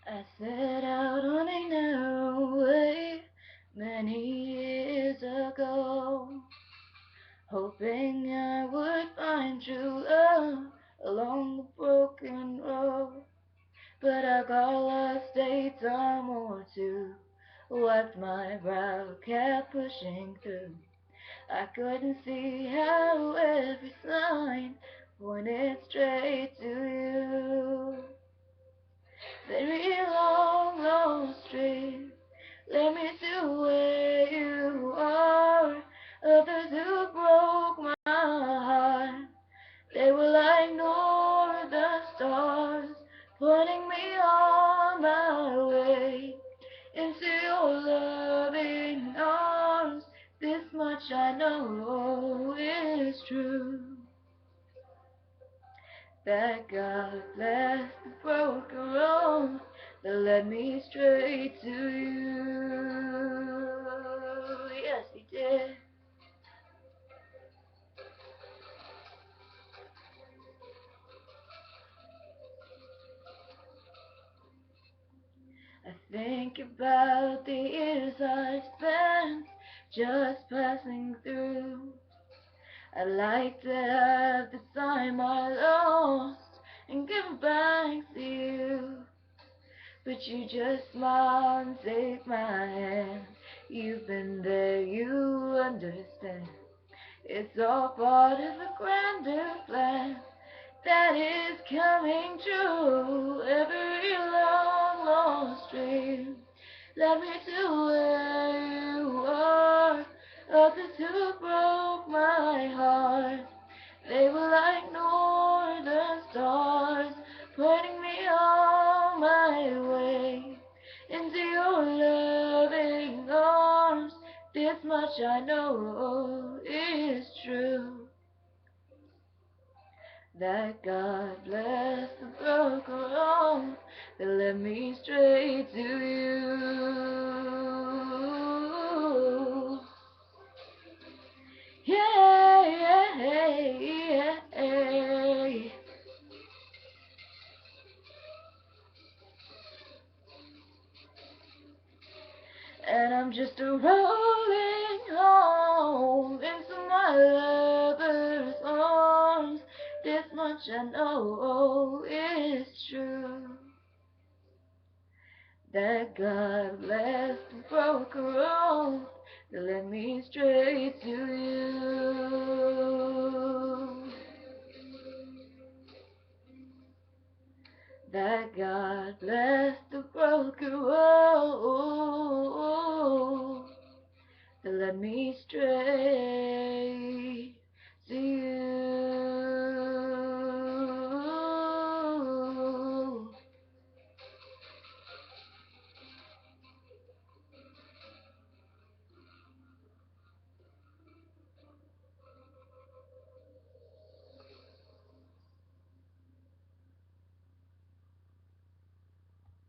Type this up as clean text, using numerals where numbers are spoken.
I set out on a narrow way many years ago, hoping I would find true love along the broken road. But I got lost a time or two, wiped my brow, kept pushing through. I couldn't see how every sign pointed straight to you. Very long, long street led me to where you are. Others who broke my heart, they were like northern stars, pointing me on my way into your loving arms. This much I know is true, that God bless the broken road that led me straight to you. Yes, He did. I think about the years I spent just passing through. I like to have the time I lost and give back to you. But you just smile and take my hand. You've been there, you understand. It's all part of a grander plan that is coming true. Every long, long street led me to where you are. Others who broke my heart, they were like northern stars, pointing me on my way into your loving arms. This much I know is true, that God bless the broken road that led me straight to you. Yeah, yeah, yeah, yeah. And I'm just a rolling home into my lover's arms. This much I know is true, that God bless the broken road that led me straight to you. That God bless the broken road that led me straight